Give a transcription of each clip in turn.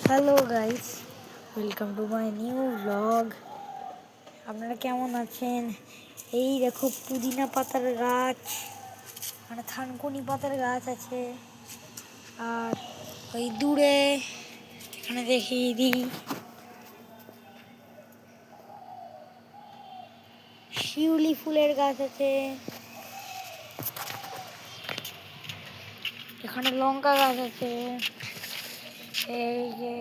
Hello guys, welcome to my new blog. আপনারা কেমন আছেন? এই দেখো পুদিনা পাতার গাছ, মানে থানকুনি পাতার গাছ আছে। আর ওই দূরে এখানে দেখিয়ে দিই, শিউলি ফুলের গাছ আছে। এখানে লঙ্কা গাছ আছে। এই যে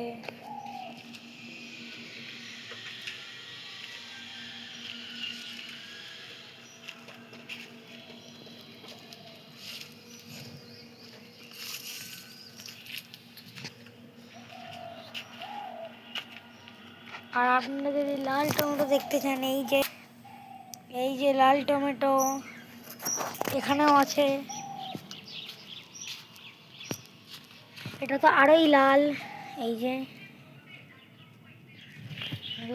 আর আপনারা যদি লাল টমেটো দেখতে চান, এই যে লাল টমেটো এখানেও আছে। এটা তো আরোই লাল। এই যে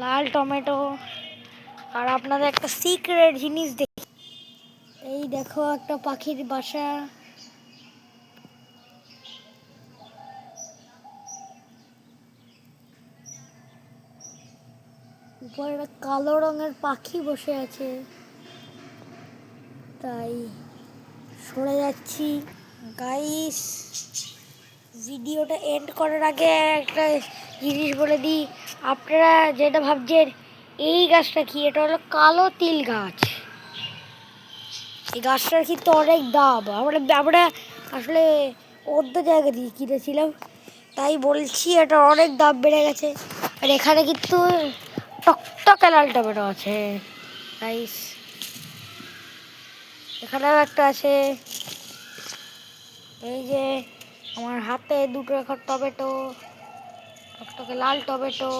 লাল টমেটো। আর আপনাদের একটা সিক্রেট জিনিস দেখি, এই দেখো একটা পাখির বাসা। উপরে একটা কালো রঙের পাখি বসে আছে, তাই সরে যাচ্ছি। গাইস, ভিডিওটা এন্ড করার আগে একটা জিনিস বলে দিই। আপনারা যেটা ভাবছেন এই গাছটা কি, এটা হলো কালো তিল গাছ। এই গাছটার কিন্তু অনেক দাম। আমরা আসলে অন্য জায়গা দিয়ে কিনেছিলাম, তাই বলছি এটা অনেক দাম বেড়ে গেছে। আর এখানে কিন্তু টকটকে লাল টমেটো আছে গাইস। এখানেও একটা আছে। এই যে আমার হাতে দুটো এখন টমেটো, টকটকে লাল টমেটো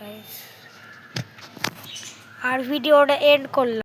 গাইস। আর ভিডিওটা এন্ড করলাম।